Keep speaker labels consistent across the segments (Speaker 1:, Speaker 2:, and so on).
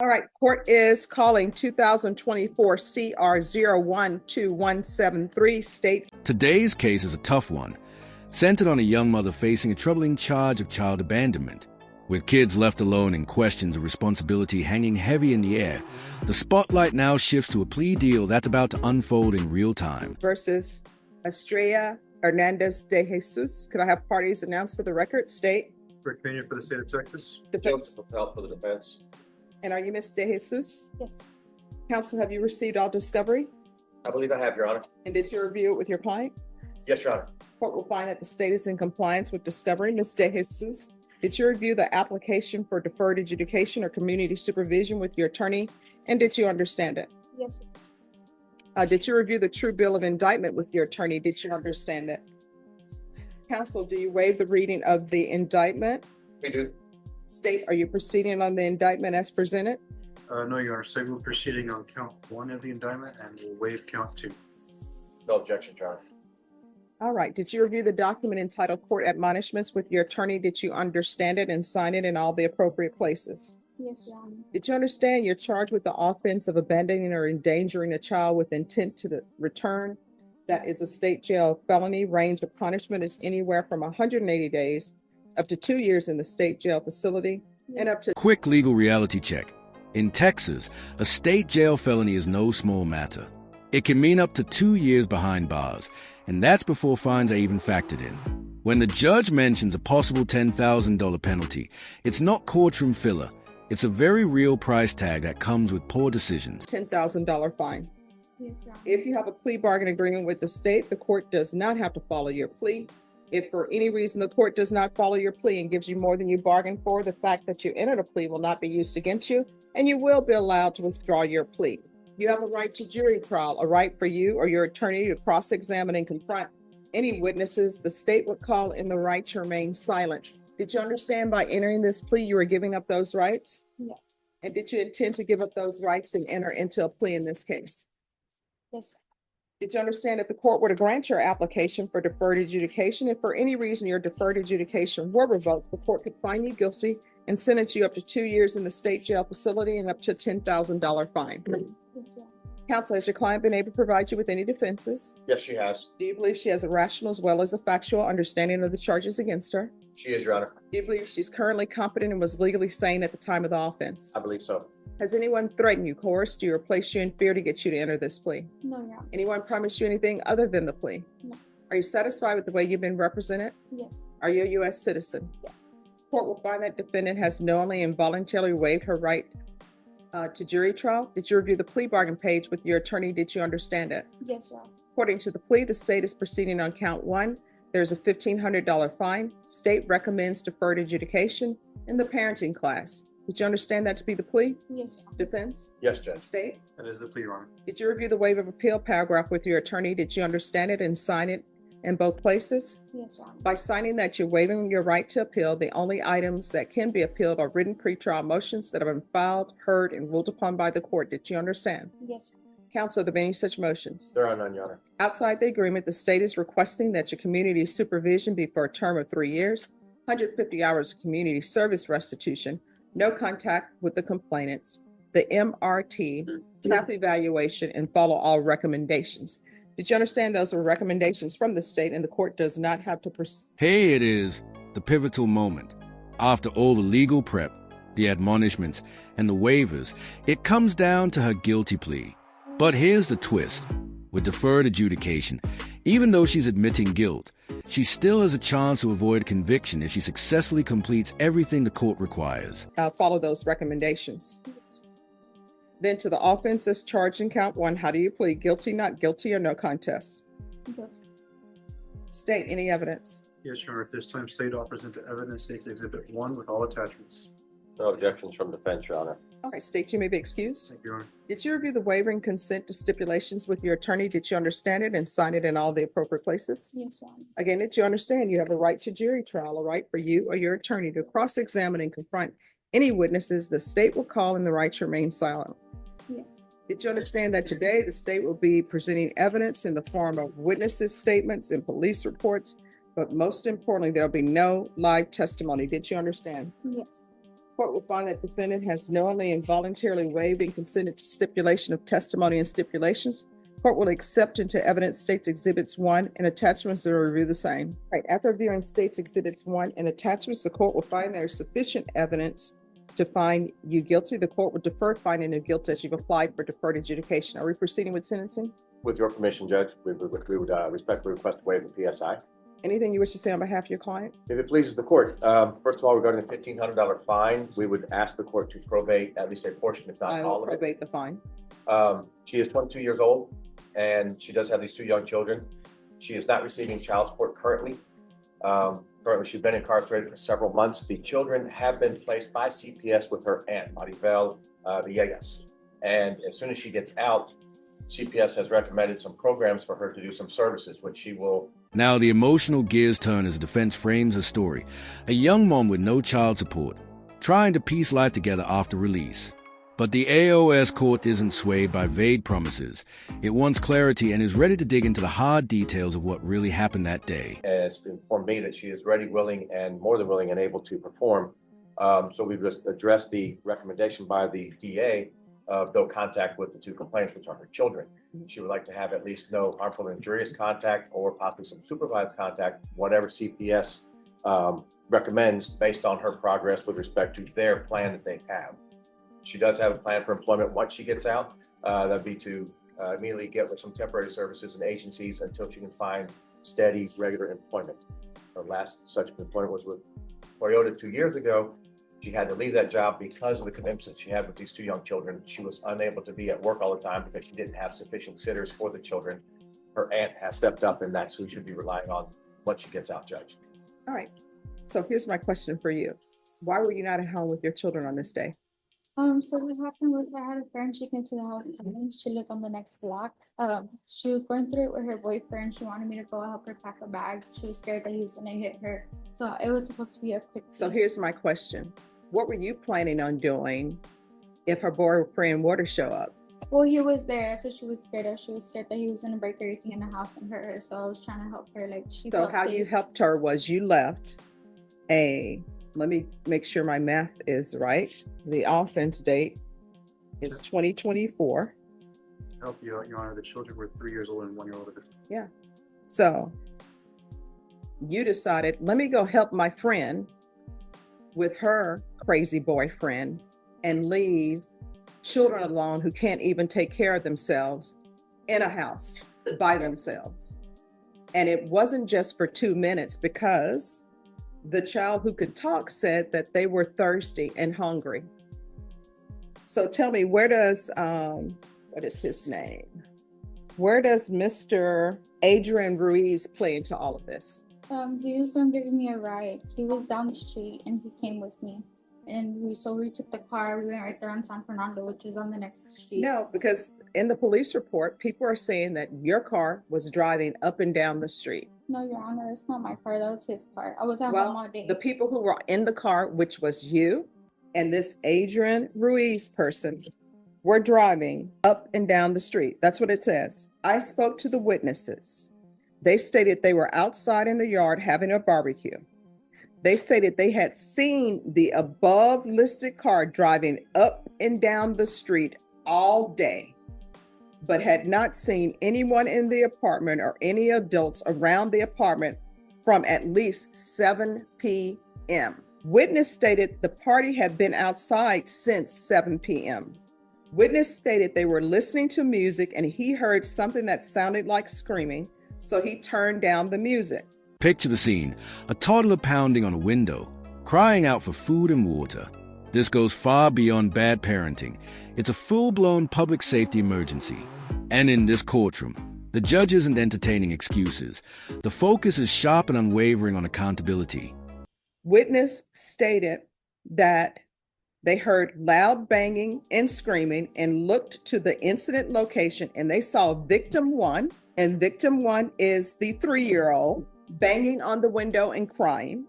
Speaker 1: All right, court is calling 2024 CR 012173 state.
Speaker 2: Today's case is a tough one, centered on a young mother facing a troubling charge of child abandonment. With kids left alone and questions of responsibility hanging heavy in the air, the spotlight now shifts to a plea deal that's about to unfold in real time.
Speaker 1: Versus Estrella Hernandez de Jesus. Could I have parties announced for the record? State.
Speaker 3: Rick Pena for the state of Texas.
Speaker 1: Defense.
Speaker 4: Joseph Appel for the defense.
Speaker 1: And are you Ms. de Jesus?
Speaker 5: Yes.
Speaker 1: Counsel, have you received all discovery?
Speaker 4: I believe I have, Your Honor.
Speaker 1: And did you review it with your client?
Speaker 4: Yes, Your Honor.
Speaker 1: Court will find that the state is in compliance with discovery. Ms. de Jesus, did you review the application for deferred adjudication or community supervision with your attorney? And did you understand it?
Speaker 5: Yes.
Speaker 1: Did you review the true bill of indictment with your attorney? Did you understand it? Counsel, do you waive the reading of the indictment?
Speaker 4: We do.
Speaker 1: State, are you proceeding on the indictment as presented?
Speaker 3: No, Your Honor. Say we're proceeding on count 1 of the indictment and we'll waive count 2.
Speaker 4: No objection, Your Honor.
Speaker 1: All right. Did you review the document entitled Court Admonishments with your attorney? Did you understand it and sign it in all the appropriate places?
Speaker 5: Yes, Your Honor.
Speaker 1: Did you understand you're charged with the offense of abandoning or endangering a child with intent to return? That is a state jail felony. Range of punishment is anywhere from 180 days up to 2 years in the state jail facility and up to...
Speaker 2: Quick legal reality check. In Texas, a state jail felony is no small matter. It can mean up to 2 years behind bars, and that's before fines are even factored in. When the judge mentions a possible $10,000 penalty, it's not courtroom filler. It's a very real price tag that comes with poor decisions.
Speaker 1: $10,000 fine.
Speaker 5: Yes, Your Honor.
Speaker 1: If you have a plea bargain agreement with the state, the court does not have to follow your plea. If for any reason the court does not follow your plea and gives you more than you bargained for, the fact that you entered a plea will not be used against you, and you will be allowed to withdraw your plea. You have a right to jury trial, a right for you or your attorney to cross-examine and confront any witnesses the state would call in the right to remain silent. Did you understand by entering this plea you were giving up those rights?
Speaker 5: Yes.
Speaker 1: And did you intend to give up those rights and enter into a plea in this case?
Speaker 5: Yes.
Speaker 1: Did you understand if the court were to grant your application for deferred adjudication, if for any reason your deferred adjudication were revoked, the court could find you guilty and sentence you up to 2 years in the state jail facility and up to a $10,000 fine?
Speaker 5: Yes, Your Honor.
Speaker 1: Counsel, has your client been able to provide you with any defenses?
Speaker 4: Yes, she has.
Speaker 1: Do you believe she has a rational as well as a factual understanding of the charges against her?
Speaker 4: She is, Your Honor.
Speaker 1: Do you believe she's currently competent and was legally sane at the time of the offense?
Speaker 4: I believe so.
Speaker 1: Has anyone threatened you, coerced you, or placed you in fear to get you to enter this plea?
Speaker 5: No, Your Honor.
Speaker 1: Anyone promised you anything other than the plea?
Speaker 5: No.
Speaker 1: Are you satisfied with the way you've been represented?
Speaker 5: Yes.
Speaker 1: Are you a U.S. citizen?
Speaker 5: Yes.
Speaker 1: Court will find that defendant has knowingly and voluntarily waived her right to jury trial. Did you review the plea bargain page with your attorney? Did you understand it?
Speaker 5: Yes, Your Honor.
Speaker 1: According to the plea, the state is proceeding on count 1. There's a $1,500 fine. State recommends deferred adjudication in the parenting class. Did you understand that to be the plea?
Speaker 5: Yes, Your Honor.
Speaker 1: Defense?
Speaker 4: Yes, Judge.
Speaker 1: State?
Speaker 3: That is the plea, Your Honor.
Speaker 1: Did you review the waiver of appeal paragraph with your attorney? Did you understand it and sign it in both places?
Speaker 5: Yes, Your Honor.
Speaker 1: By signing that you're waiving your right to appeal, the only items that can be appealed are written pretrial motions that have been filed, heard, and ruled upon by the court. Did you understand?
Speaker 5: Yes, Your Honor.
Speaker 1: Counsel, are there any such motions?
Speaker 4: There are none, Your Honor.
Speaker 1: Outside the agreement, the state is requesting that your community supervision be for a term of 3 years, 150 hours of community service restitution, no contact with the complainants, the MRT, TAP evaluation, and follow all recommendations. Did you understand those were recommendations from the state and the court does not have to pursue?
Speaker 2: Here it is, the pivotal moment. After all the legal prep, the admonishments, and the waivers, it comes down to her guilty plea. But here's the twist. With deferred adjudication, even though she's admitting guilt, she still has a chance to avoid conviction if she successfully completes everything the court requires.
Speaker 1: Follow those recommendations.
Speaker 5: Yes.
Speaker 1: Then to the offenses charged in count 1, how do you plead? Guilty, not guilty, or no contest?
Speaker 5: Guilty.
Speaker 1: State any evidence.
Speaker 3: Yes, Your Honor. At this time, state offers into evidence states Exhibit 1 with all attachments.
Speaker 4: No objections from defense, Your Honor.
Speaker 1: All right, state you may be excused.
Speaker 3: Thank you, Your Honor.
Speaker 1: Did you review the waiver and consent to stipulations with your attorney? Did you understand it and sign it in all the appropriate places?
Speaker 5: Yes, Your Honor.
Speaker 1: Again, did you understand you have a right to jury trial, a right for you or your attorney to cross-examine and confront any witnesses the state will call in the right to remain silent?
Speaker 5: Yes.
Speaker 1: Did you understand that today the state will be presenting evidence in the form of witnesses' statements and police reports, but most importantly, there'll be no live testimony? Did you understand?
Speaker 5: Yes.
Speaker 1: Court will find that defendant has knowingly and voluntarily waived and consented to stipulation of testimony and stipulations. Court will accept into evidence States Exhibits 1 and attachments and review the same. Right, after reviewing States Exhibits 1 and attachments, the court will find there is sufficient evidence to find you guilty. The court will defer finding of guilt as you've applied for deferred adjudication. Are we proceeding with sentencing?
Speaker 4: With your permission, Judge, we would respectfully request to waive the PSI.
Speaker 1: Anything you wish to say on behalf of your client?
Speaker 4: If it pleases the court, first of all, regarding the $1,500 fine, we would ask the court to probate at least a portion, if not
Speaker 1: I
Speaker 4: all
Speaker 1: will
Speaker 4: of it.
Speaker 1: probate the fine.
Speaker 4: She is 22 years old, and she does have these 2 young children. She is not receiving child support currently. Currently, she's been incarcerated for several months. The children have been placed by CPS with her aunt, Maribel Villegas. And as soon as she gets out, CPS has recommended some programs for her to do some services, which she will.
Speaker 2: Now the emotional gears turn as the defense frames her story. A young mom with no child support, trying to piece life together after release. But the AOS court isn't swayed by vague promises. It wants clarity and is ready to dig into the hard details of what really happened that day.
Speaker 4: Has informed me that she is ready, willing, and more than willing and able to perform. So we've just addressed the recommendation by the DA of no contact with the 2 complainants, which are her children. She would like to have at least no harmful and injurious contact or possibly some supervised contact, whatever CPS recommends based on her progress with respect to their plan that they have. She does have a plan for employment once she gets out. That'd be to immediately get with some temporary services and agencies until she can find steady, regular employment. Her last such employment was with Toyota 2 years ago. She had to leave that job because of the commitments that she had with these 2 young children. She was unable to be at work all the time because she didn't have sufficient sitters for the children. Her aunt has stepped up, and that's who she'll be relying on once she gets out, Judge.
Speaker 1: All right. So here's my question for you. Why were you not at home with your children on this day?
Speaker 5: So what happened was I had a friend, she came to the house and she lived on the next block. She was going through it with her boyfriend. She wanted me to go help her pack a bag. She was scared that he was gonna hit her. So it was supposed to be a quick
Speaker 1: So
Speaker 5: thing.
Speaker 1: here's my question. What were you planning on doing if her boyfriend were to show up?
Speaker 5: Well, he was there, so she was scared of. She was scared that he was gonna break everything in the house and hurt her. So I was trying to help her. Like she.
Speaker 1: So
Speaker 5: felt
Speaker 1: how you
Speaker 5: safe.
Speaker 1: helped her was you left let me make sure my math is right. The offense date is 2024.
Speaker 3: Help you out, Your Honor. The children were 3 years old and 1 year old at the time.
Speaker 1: Yeah. So you decided, let me go help my friend with her crazy boyfriend and leave children alone who can't even take care of themselves in a house by themselves. And it wasn't just for 2 minutes, because the child who could talk said that they were thirsty and hungry. So tell me, where does, what is his name? Where does Mr. Adrian Ruiz play into all of this?
Speaker 5: He was giving me a ride. He was down the street and he came with me. And we took the car. We went right there on San Fernando, which is on the next street.
Speaker 1: No, because in the police report, people are saying that your car was driving up and down the street.
Speaker 5: No, Your Honor, it's not my car. That was his car. I was at home all day.
Speaker 1: The people who were in the car, which was you and this Adrian Ruiz person, were driving up and down the street. That's what it says. I spoke to the witnesses. They stated they were outside in the yard having a barbecue. They stated they had seen the above listed car driving up and down the street all day, but had not seen anyone in the apartment or any adults around the apartment from at least 7 p.m. Witness stated the party had been outside since 7 p.m. Witness stated they were listening to music and he heard something that sounded like screaming, so he turned down the music.
Speaker 2: Picture the scene, a toddler pounding on a window, crying out for food and water. This goes far beyond bad parenting. It's a full-blown public safety emergency. And in this courtroom, the judge isn't entertaining excuses. The focus is sharp and unwavering on accountability.
Speaker 1: Witness stated that they heard loud banging and screaming and looked to the incident location and they saw victim 1, and victim 1 is the 3-year-old, banging on the window and crying.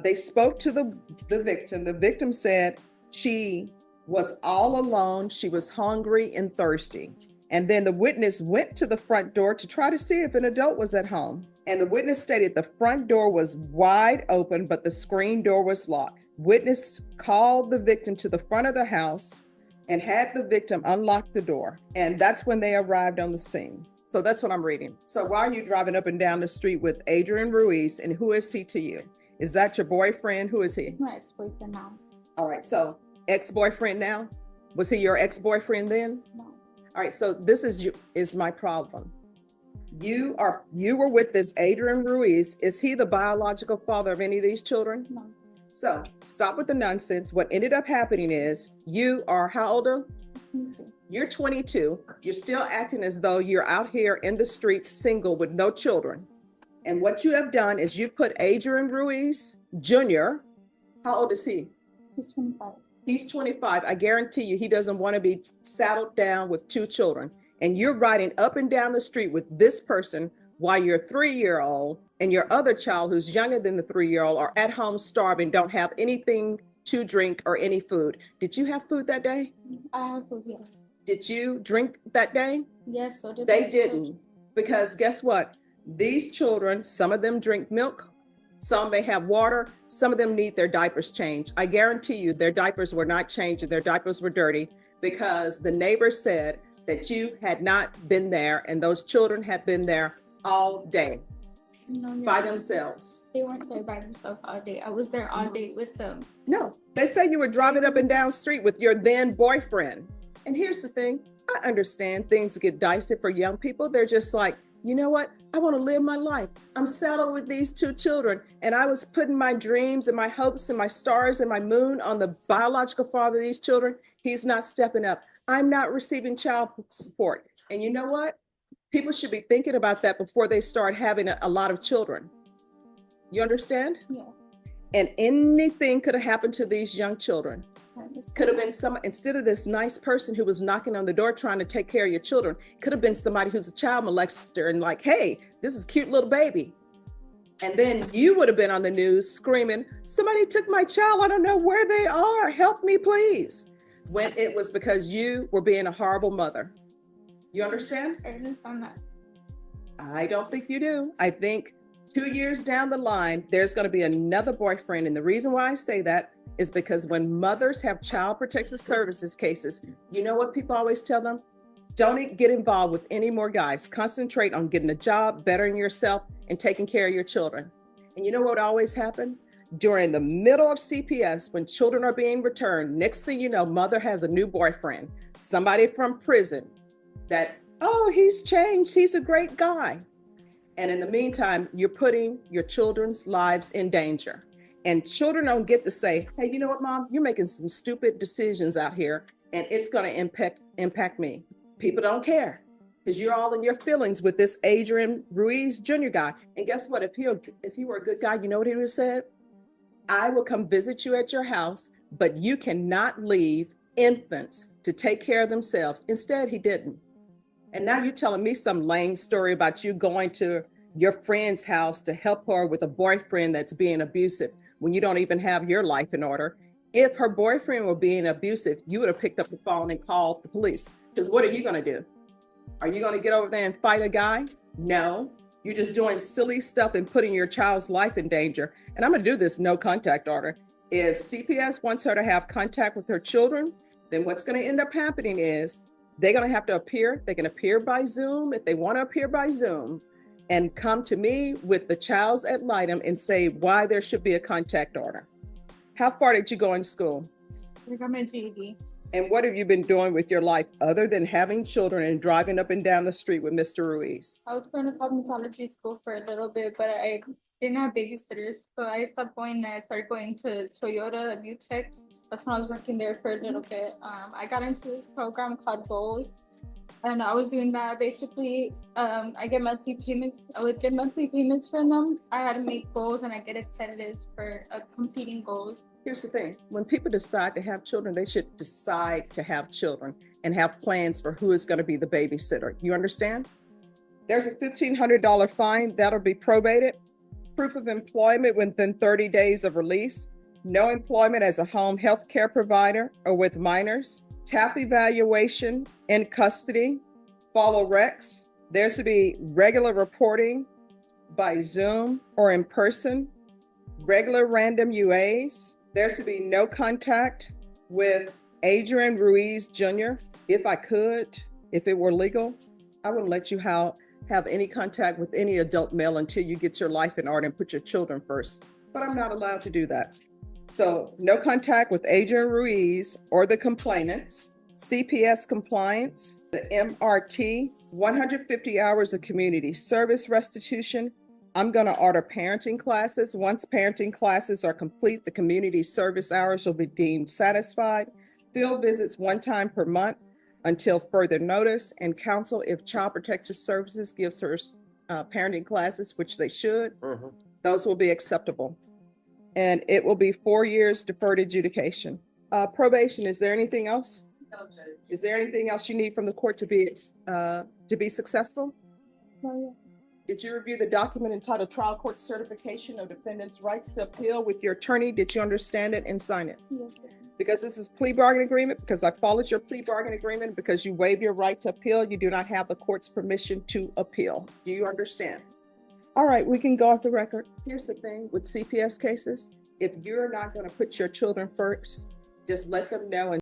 Speaker 1: They spoke to the victim. The victim said she was all alone. She was hungry and thirsty. And then the witness went to the front door to try to see if an adult was at home. And the witness stated the front door was wide open, but the screen door was locked. Witness called the victim to the front of the house and had the victim unlock the door. And that's when they arrived on the scene. So that's what I'm reading. So why are you driving up and down the street with Adrian Ruiz, and who is he to you? Is that your boyfriend? Who is he?
Speaker 5: He's my ex-boyfriend now.
Speaker 1: All right, so ex-boyfriend now? Was he your ex-boyfriend then?
Speaker 5: No.
Speaker 1: All right, so this is my problem. You were with this Adrian Ruiz. Is he the biological father of any of these children?
Speaker 5: No.
Speaker 1: So stop with the nonsense. What ended up happening is you are how old?
Speaker 5: Me too.
Speaker 1: You're 22. You're still acting as though you're out here in the streets single with no children. And what you have done is you put Adrian Ruiz Jr. How old is he?
Speaker 5: He's 25.
Speaker 1: He's 25. I guarantee you he doesn't want to be saddled down with 2 children. And you're riding up and down the street with this person while your 3-year-old and your other child who's younger than the 3-year-old are at home starving, don't have anything to drink or any food. Did you have food that day?
Speaker 5: I have food, yes.
Speaker 1: Did you drink that day?
Speaker 5: Yes, so did
Speaker 1: They
Speaker 5: my
Speaker 1: didn't, because guess what? These children, some of them drink milk, some may have water, some of them need their diapers changed. I guarantee you their diapers were not changed and their diapers were dirty because the neighbor said that you had not been there and those children had been there all day
Speaker 5: No,
Speaker 1: by themselves.
Speaker 5: They weren't there by themselves all day. I was there all day with them.
Speaker 1: No, they say you were driving up and down the street with your then boyfriend. And here's the thing, I understand things get dicey for young people. They're just like, you know what? I want to live my life. I'm settled with these 2 children. And I was putting my dreams and my hopes and my stars and my moon on the biological father of these children. He's not stepping up. I'm not receiving child support. And you know what? People should be thinking about that before they start having a lot of children. You understand?
Speaker 5: Yeah.
Speaker 1: And anything could have happened to these young children.
Speaker 5: I understand.
Speaker 1: Could have been instead of this nice person who was knocking on the door trying to take care of your children, could have been somebody who's a child molester and like, hey, this is a cute little baby. And then you would have been on the news screaming, somebody took my child, I don't know where they are, help me please. When it was because you were being a horrible mother. You understand?
Speaker 5: I understand that.
Speaker 1: I don't think you do. I think 2 years down the line, there's going to be another boyfriend. And the reason why I say that is because when mothers have child protective services cases, you know what people always tell them? Don't get involved with any more guys. Concentrate on getting a job, bettering yourself, and taking care of your children. And you know what always happened? During the middle of CPS, when children are being returned, next thing you know, mother has a new boyfriend, somebody from prison that, oh, he's changed, he's a great guy. And in the meantime, you're putting your children's lives in danger. And children don't get to say, hey, you know what, mom, you're making some stupid decisions out here and it's going to impact me. People don't care because you're all in your feelings with this Adrian Ruiz Jr. guy. And guess what? If he were a good guy, you know what he would have said? I will come visit you at your house, but you cannot leave infants to take care of themselves. Instead, he didn't. And now you're telling me some lame story about you going to your friend's house to help her with a boyfriend that's being abusive when you don't even have your life in order. If her boyfriend were being abusive, you would have picked up the phone and called the police. Because what are you going to do? Are you going to get over there and fight a guy? No. You're just doing silly stuff and putting your child's life in danger. And I'm going to do this no contact order. If CPS wants her to have contact with her children, then what's going to end up happening is they're going to have to appear. They can appear by Zoom if they want to appear by Zoom and come to me with the child's ad litem and say why there should be a contact order. How far did you go in school?
Speaker 5: I got my GED.
Speaker 1: And what have you been doing with your life other than having children and driving up and down the street with Mr. Ruiz?
Speaker 5: I was going to cosmetology school for a little bit, but I didn't have babysitters. So I stopped going and I started going to Toyota Mutex. That's when I was working there for a little bit. I got into this program called Goals. And I was doing that basically. I get monthly payments. I would get monthly payments from them. I had to make goals and I get incentives for completing goals.
Speaker 1: Here's the thing. When people decide to have children, they should decide to have children and have plans for who is going to be the babysitter. You understand? There's a $1,500 fine that'll be probated. Proof of employment within 30 days of release. No employment as a home health care provider or with minors. TAP evaluation in custody. Follow recs. There should be regular reporting. by Zoom or in person, regular random UAs. There should be no contact with Adrian Ruiz Jr. If I could, if it were legal, I wouldn't let you have any contact with any adult male until you get your life in order and put your children first. But I'm not allowed to do that. So no contact with Adrian Ruiz or the complainants, CPS compliance, the MRT, 150 hours of community service restitution. I'm going to order parenting classes. Once parenting classes are complete, the community service hours will be deemed satisfied. Field visits 1 time per month until further notice, and counsel if Child Protective Services gives her parenting classes, which they should, those will be acceptable. And it will be 4 years deferred adjudication. Probation, is there anything else?
Speaker 5: No, Judge.
Speaker 1: Is there anything else you need from the court to be successful?
Speaker 5: No, yeah.
Speaker 1: Did you review the document entitled Trial Court Certification of Defendant's Rights to Appeal with your attorney? Did you understand it and sign it?
Speaker 5: Yes, sir.
Speaker 1: Because this is plea bargain agreement, because I followed your plea bargain agreement, because you waive your right to appeal, you do not have the court's permission to appeal. Do you understand? All right, we can go off the record. Here's the thing with CPS cases. If you're not going to put your children first, just let them know.